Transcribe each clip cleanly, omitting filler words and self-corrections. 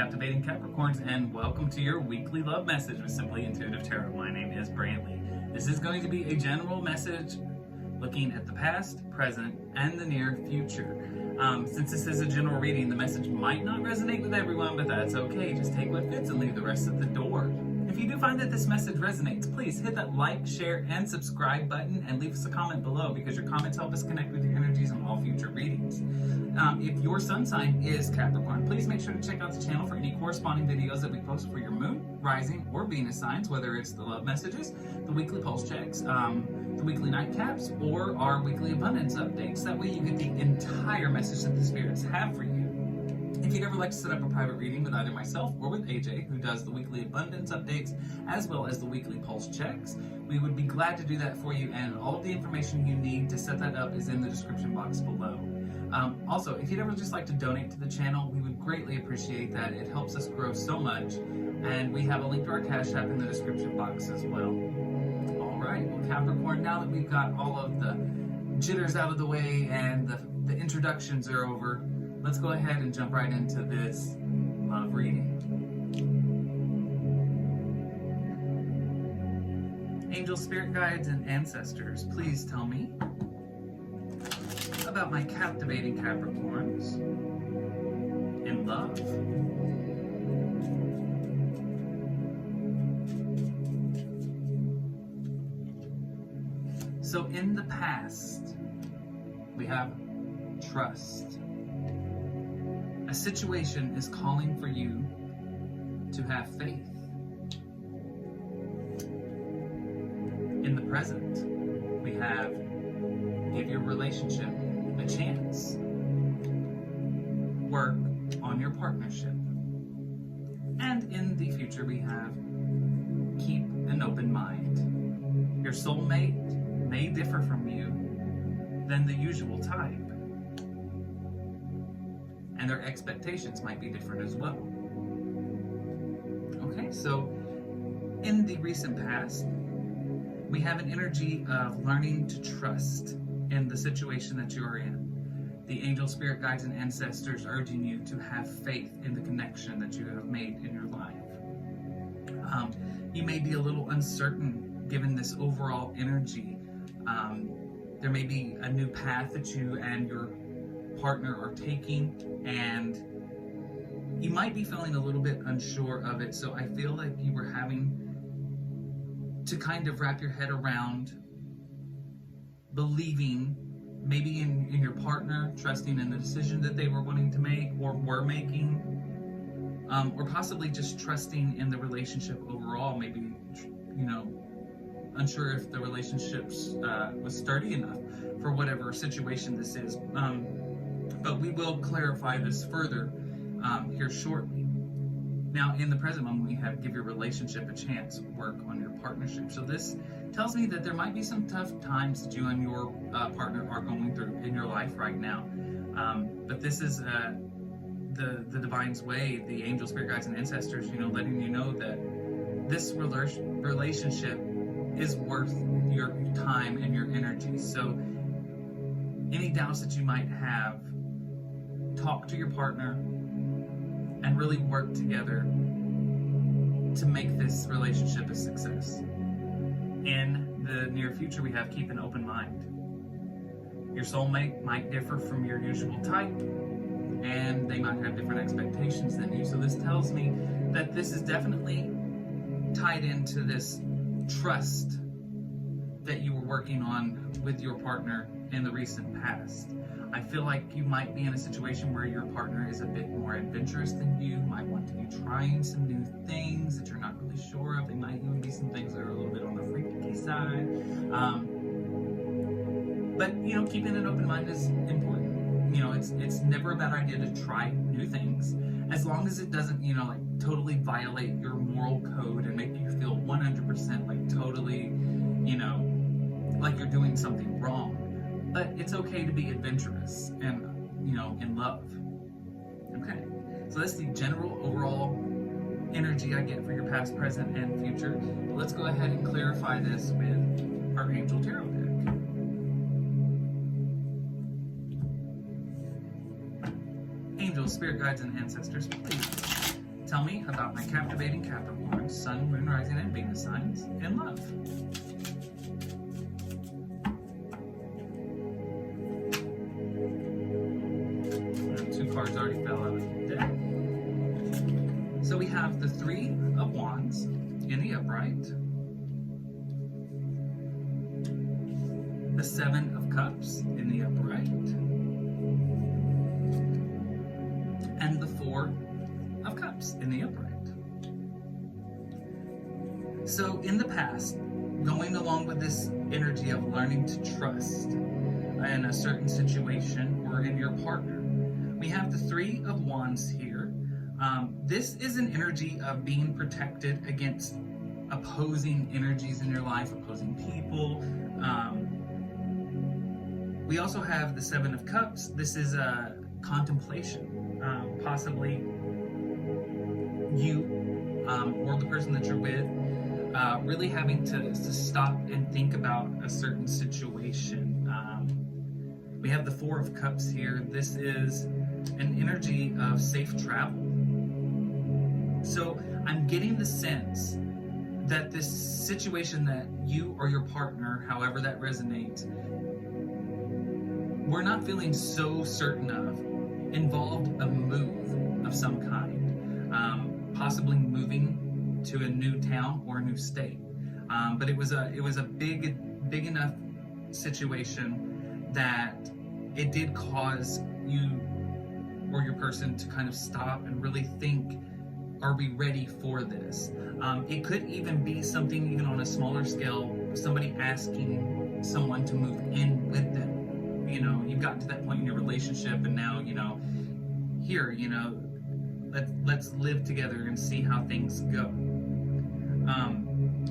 captivating Capricorns, and welcome to your weekly love message with Simply Intuitive Tarot. My name is Brantley. This is going to be a general message looking at the past, present, and the near future. Since this is a general reading, the message might not resonate with everyone, but that's okay. Just take what fits and leave the rest at the door. If you do find that this message resonates, please hit that like, share, and subscribe button and leave us a comment below, because your comments help us connect with your energies on all future readings. If your sun sign is Capricorn, please make sure to check out the channel for any corresponding videos that we post for your moon, rising, or Venus signs, whether it's the love messages, the weekly pulse checks, the weekly nightcaps, or our weekly abundance updates. That way you get the entire message that the spirits have for you. If you'd ever like to set up a private reading with either myself or with AJ, who does the weekly abundance updates as well as the weekly pulse checks, we would be glad to do that for you, and all of the information you need to set that up is in the description box below. Also, if you'd ever just like to donate to the channel, we would greatly appreciate that. It helps us grow so much, and we have a link to our Cash App in the description box as well. Alright, well Capricorn, now that we've got all of the jitters out of the way and the introductions are over, let's go ahead and jump right into this love reading. Angels, spirit guides, and ancestors, please tell me about my captivating Capricorns in love. So in the past, we have trust. A situation is calling for you to have faith. In the present, we have give your relationship a chance. Work on your partnership. And in the future, we have keep an open mind. Your soulmate may differ from you than the usual type, and their expectations might be different as well. Okay, so in the recent past, we have an energy of learning to trust in the situation that you are in. The angel, spirit guides, and ancestors urging you to have faith in the connection that you have made in your life. You may be a little uncertain given this overall energy. There may be a new path that you and your partner are taking, and you might be feeling a little bit unsure of it. So I feel like you were having to kind of wrap your head around believing maybe in your partner, trusting in the decision that they were wanting to make or were making, or possibly just trusting in the relationship overall. Maybe, unsure if the relationships was sturdy enough for whatever situation this is. But we will clarify this further here shortly. Now, in the present moment, we have give your relationship a chance, work on your partnership. So this tells me that there might be some tough times that you and your partner are going through in your life right now. But this is the Divine's way, the angel, spirit guides, and ancestors, letting you know that this relationship is worth your time and your energy. So any doubts that you might have, talk to your partner and really work together to make this relationship a success. In the near future, we have keep an open mind. Your soulmate might differ from your usual type, and they might have different expectations than you. So this tells me that this is definitely tied into this trust that you were working on with your partner in the recent past. I feel like you might be in a situation where your partner is a bit more adventurous than you, might want to be trying some new things that you're not really sure of. They might even be some things that are a little bit on the freaky side. But keeping an open mind is important. It's never a bad idea to try new things, as long as it doesn't, totally violate your moral code and make you feel 100% totally, like you're doing something wrong. But it's okay to be adventurous and, in love. Okay, so that's the general overall energy I get for your past, present, and future. But let's go ahead and clarify this with our angel tarot deck. Angels, spirit guides, and ancestors, please tell me about my captivating Capricorn, Sun, Moon, Rising, and Venus signs in love. Two cards already fell out of the deck. So we have the Three of Wands in the upright, the Seven of Cups in the upright, and the Four of Cups in the upright. So in the past, going along with this energy of learning to trust in a certain situation or in your partner, we have the Three of Wands here. This is an energy of being protected against opposing energies in your life, opposing people. We also have the Seven of Cups. This is a contemplation, possibly you or the person that you're with really having to stop and think about a certain situation. We have the Four of Cups here. This is an energy of safe travel. So I'm getting the sense that this situation that you or your partner, however that resonates, we're not feeling so certain of, involved a move of some kind, possibly moving to a new town or a new state. But it was a big enough situation that it did cause you or your person to kind of stop and really think, are we ready for this? It could even be something even on a smaller scale, somebody asking someone to move in with them. You know, you've gotten to that point in your relationship and now, you know, here, you know, let's live together and see how things go.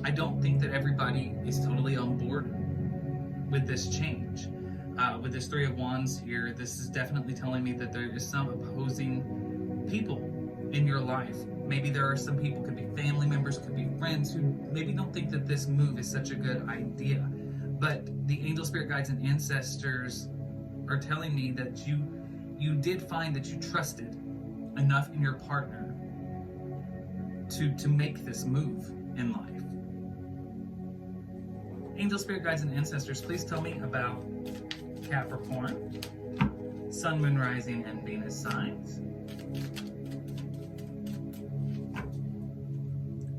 I don't think that everybody is totally on board with this change. With this Three of Wands here, this is definitely telling me that there is some opposing people in your life. Maybe there are some people, could be family members, could be friends, who maybe don't think that this move is such a good idea. But the angel, spirit guides, and ancestors are telling me that you did find that you trusted enough in your partner to make this move in life. Angel, spirit guides, and ancestors, please tell me about Capricorn, Sun, Moon, Rising, and Venus signs.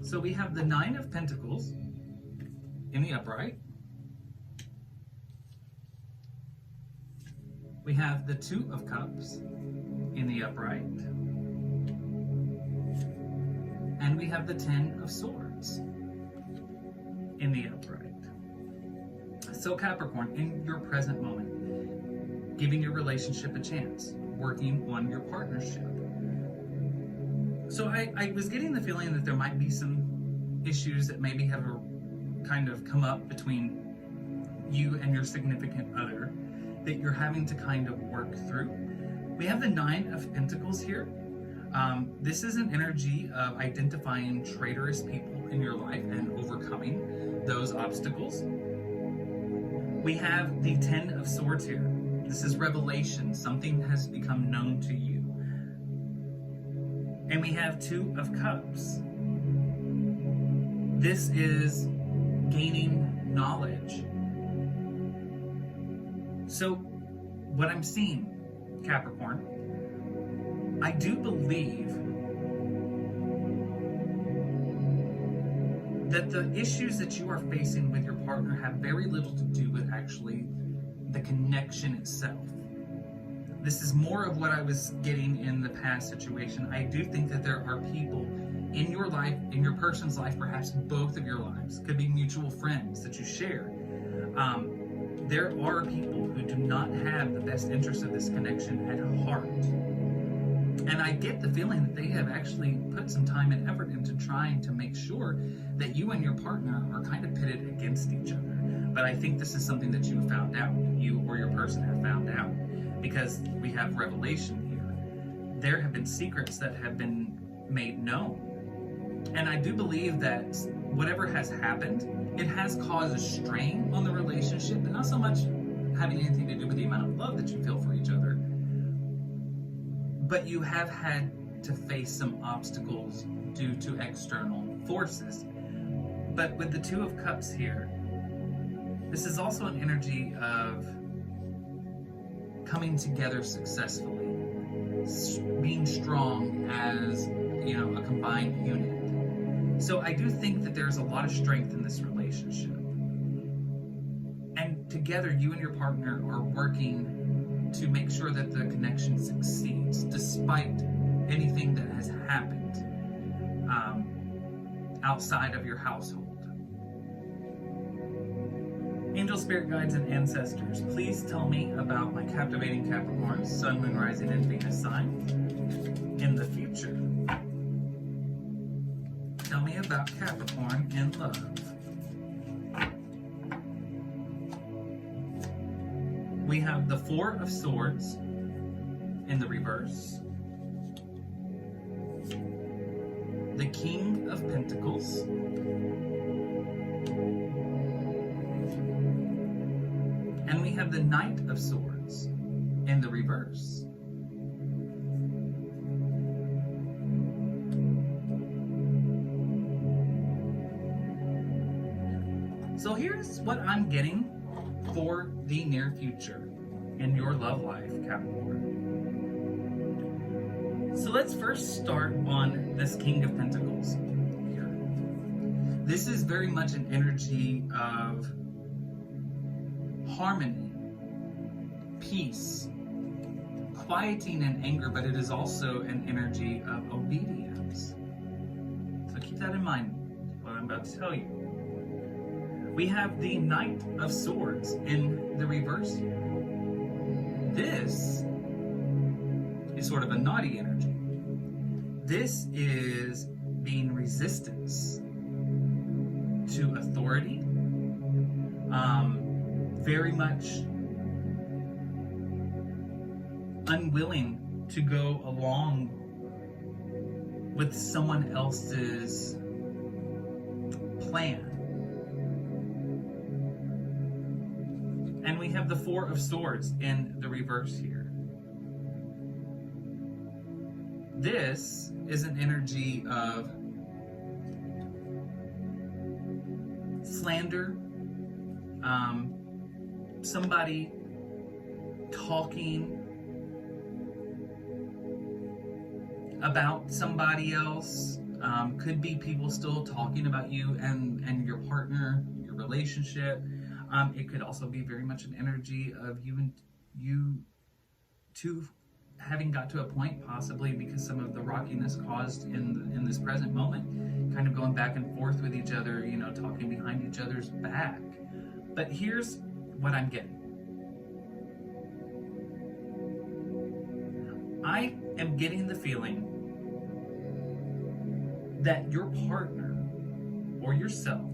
So we have the Nine of Pentacles in the upright. We have the Two of Cups in the upright. And we have the Ten of Swords in the upright. So Capricorn, in your present moment, giving your relationship a chance, working on your partnership. So I was getting the feeling that there might be some issues that maybe have kind of come up between you and your significant other that you're having to kind of work through. We have the Nine of Pentacles here. This is an energy of identifying traitorous people in your life and overcoming those obstacles. We have the Ten of Swords here. This is revelation. Something has become known to you. And we have Two of Cups. This is gaining knowledge. So what I'm seeing, Capricorn, I do believe that the issues that you are facing with your partner have very little to do with actually the connection itself. This is more of what I was getting in the past situation. I do think that there are people in your life, in your person's life, perhaps both of your lives, could be mutual friends that you share. There are people who do not have the best interest of this connection at heart. And I get the feeling that they have actually put some time and effort into trying to make sure that you and your partner are kind of pitted against each other. But I think this is something that you found out, you or your person have found out, because we have revelation here. There have been secrets that have been made known. And I do believe that whatever has happened, it has caused a strain on the relationship, and not so much having anything to do with the amount of love that you feel for each other, but you have had to face some obstacles due to external forces. But with the Two of Cups here, this is also an energy of coming together successfully, being strong as, a combined unit. So I do think that there's a lot of strength in this relationship. And together, you and your partner are working to make sure that the connection succeeds, despite anything that has happened outside of your household. Angel, spirit guides, and ancestors, please tell me about my captivating Capricorn, Sun, Moon, Rising, and Venus sign in the future. Tell me about Capricorn in love. We have the Four of Swords in the reverse, the King of Pentacles, and we have the Knight of Swords in the reverse. So here's what I'm getting for the near future in your love life, Capricorn. So let's first start on this King of Pentacles here. This is very much an energy of harmony, peace, quieting and anger, but it is also an energy of obedience. So keep that in mind, what I'm about to tell you. We have the Knight of Swords in the reverse here. This is sort of a naughty energy. This is being resistance to authority, very much unwilling to go along with someone else's plan. And we have the Four of Swords in the reverse here. This is an energy of slander, somebody talking about somebody else. Could be people still talking about you and your partner, your relationship. It could also be very much an energy of you two having got to a point, possibly because some of the rockiness caused in this present moment, kind of going back and forth with each other, talking behind each other's back. But here's what I'm getting. I am getting the feeling that your partner or yourself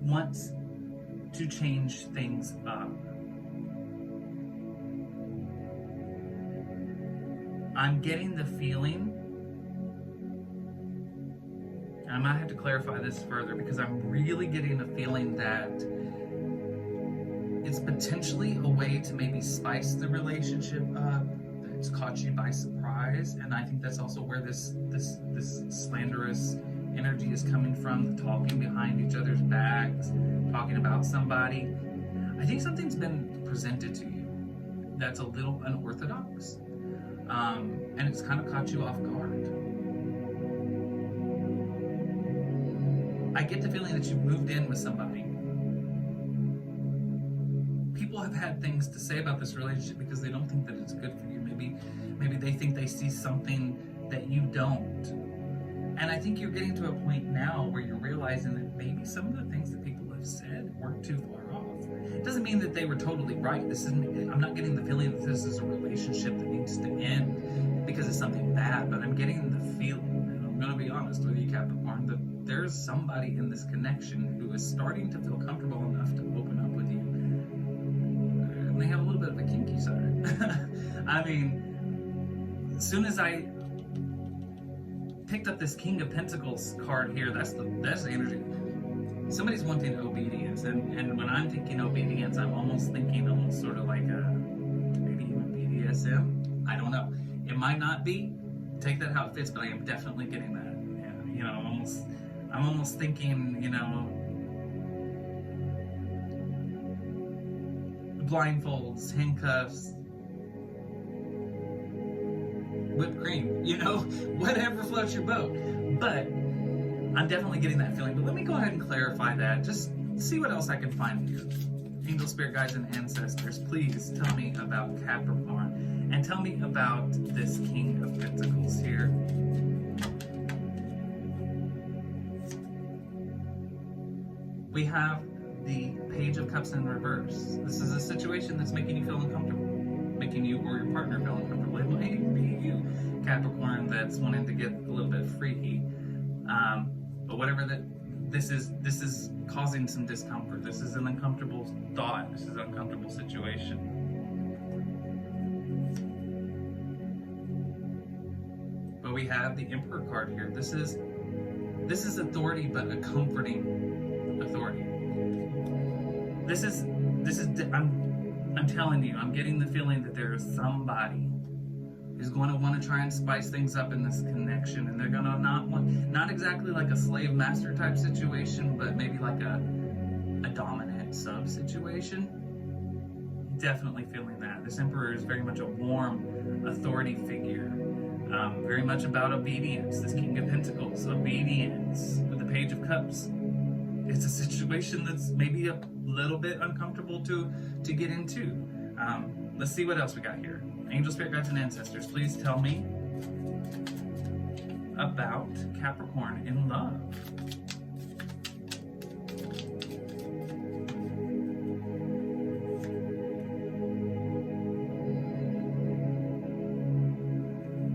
wants to change things up. I'm getting the feeling, and I might have to clarify this further, because I'm really getting the feeling that it's potentially a way to maybe spice the relationship up, that it's caught you by surprise, and I think that's also where this slanderous energy is coming from, the talking behind each other's backs, talking about somebody. I think something's been presented to you that's a little unorthodox, and it's kind of caught you off guard. I get the feeling that you moved in with somebody. People have had things to say about this relationship because they don't think that it's good for you. Maybe they think they see something that you don't. And I think you're getting to a point now where you're realizing that maybe some of the things that people have said weren't too far off. It doesn't mean that they were totally right. I'm not getting the feeling that this is a relationship that needs to end because of something bad, but I'm getting the feeling, and I'm going to be honest with you, Capricorn, that there's somebody in this connection who is starting to feel comfortable enough to open up with you. And they have a little bit of a kinky side. I mean, as soon as I picked up this King of Pentacles card here, that's the energy. Somebody's wanting obedience, and when I'm thinking obedience, I'm almost thinking sort of like maybe even BDSM. I don't know. It might not be. Take that how it fits, but I am definitely getting that. Yeah, you know, I'm almost thinking, you know, blindfolds, handcuffs, whipped cream, you know, whatever floats your boat. But I'm definitely getting that feeling. But let me go ahead and clarify that. Just see what else I can find here. Angel, spirit guides, and ancestors, please tell me about Capricorn, and tell me about this King of Pentacles here. We have the Page of Cups in reverse. This is a situation that's making you feel uncomfortable, making you or your partner feel uncomfortable. It might be you, Capricorn, that's wanting to get a little bit freaky. But whatever that this is causing some discomfort. This is an uncomfortable thought. This is an uncomfortable situation. But we have the Emperor card here. This is authority, but a comforting authority. I'm telling you, I'm getting the feeling that there is somebody who's going to want to try and spice things up in this connection, and they're going to not exactly like a slave master type situation, but maybe like a dominant sub situation. Definitely feeling that. This Emperor is very much a warm authority figure, very much about obedience. This King of Pentacles, obedience, with the Page of Cups. It's a situation that's maybe a little bit uncomfortable to get into. Let's see what else we got here. Angel, spirit guides, and ancestors, please tell me about Capricorn in love.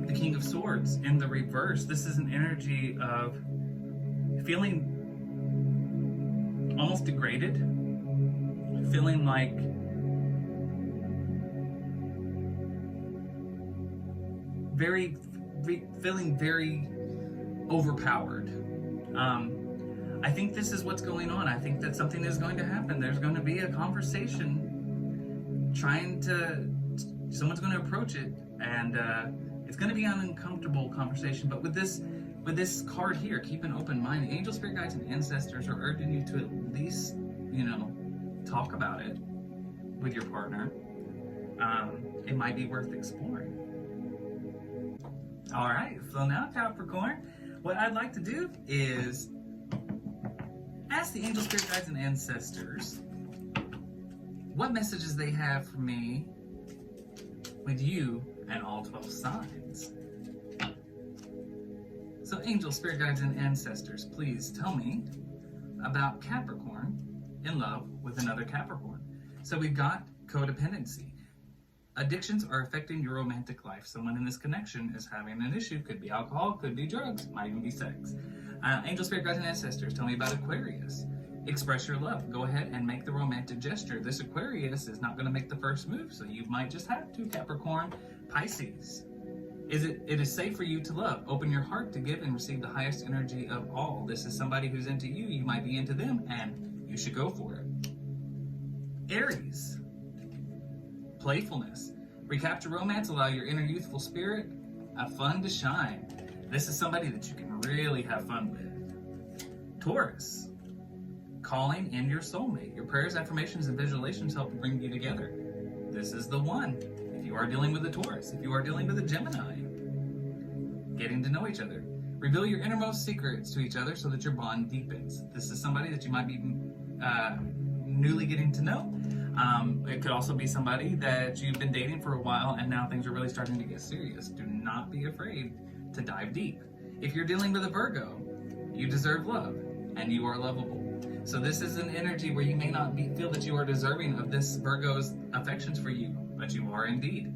The King of Swords in the reverse. This is an energy of feeling almost degraded, feeling like feeling very overpowered. I think this is what's going on. I think that something is going to happen. There's going to be a conversation someone's going to approach it, and it's going to be an uncomfortable conversation. But with this card here, keep an open mind. Angel, spirit guides, and ancestors are urging you to at least, you know, talk about it with your partner. It might be worth exploring. All right, so now Capricorn, what I'd like to do is ask the Angel, spirit guides, and ancestors what messages they have for me with you and all 12 signs. So Angel, spirit guides, and ancestors, please tell me about Capricorn in love with another Capricorn. So we've got codependency. Addictions are affecting your romantic life. Someone in this connection is having an issue. Could be alcohol, could be drugs, might even be sex. Angel, spirit guides, and ancestors, tell me about Aquarius. Express your love. Go ahead and make the romantic gesture. This Aquarius is not going to make the first move, so you might just have to. Capricorn. Pisces. It is safe for you to love. Open your heart to give and receive the highest energy of all. This is somebody who's into you. You might be into them, and you should go for it. Aries. Playfulness. Recapture romance. Allow your inner youthful spirit have fun to shine. This is somebody that you can really have fun with. Taurus. Calling in your soulmate. Your prayers, affirmations, and visualizations help bring you together. This is the one. If you are dealing with a Taurus, if you are dealing with a Gemini, getting to know each other. Reveal your innermost secrets to each other so that your bond deepens. This is somebody that you might be newly getting to know. It could also be somebody that you've been dating for a while and now things are really starting to get serious. Do not be afraid to dive deep. If you're dealing with a Virgo, you deserve love and you are lovable. So this is an energy where you may not feel that you are deserving of this Virgo's affections for you, but you are indeed.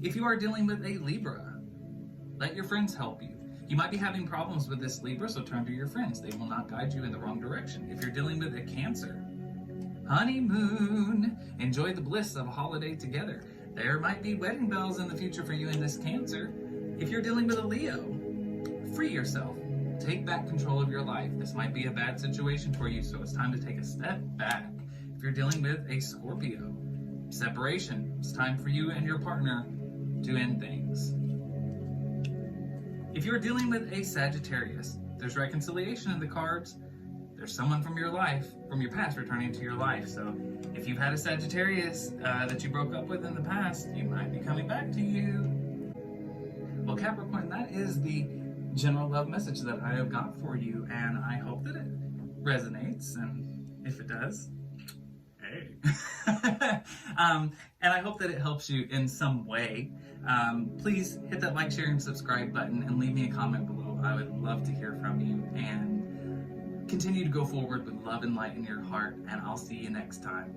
If you are dealing with a Libra, let your friends help you. You might be having problems with this Libra, so turn to your friends. They will not guide you in the wrong direction. If you're dealing with a Cancer, honeymoon. Enjoy the bliss of a holiday together. There might be wedding bells in the future for you in this Cancer. If you're dealing with a Leo, free yourself. Take back control of your life. This might be a bad situation for you, so it's time to take a step back. If you're dealing with a Scorpio, separation. It's time for you and your partner to end things. If you're dealing with a Sagittarius, there's reconciliation in the cards. There's someone from your life, from your past, returning to your life. So if you've had a Sagittarius that you broke up with in the past, you might be coming back to you. Well, Capricorn, that is the general love message that I have got for you, and I hope that it resonates, and if it does, hey. And I hope that it helps you in some way. Please hit that like, share, and subscribe button, and leave me a comment below. I would love to hear from you, and continue to go forward with love and light in your heart, and I'll see you next time.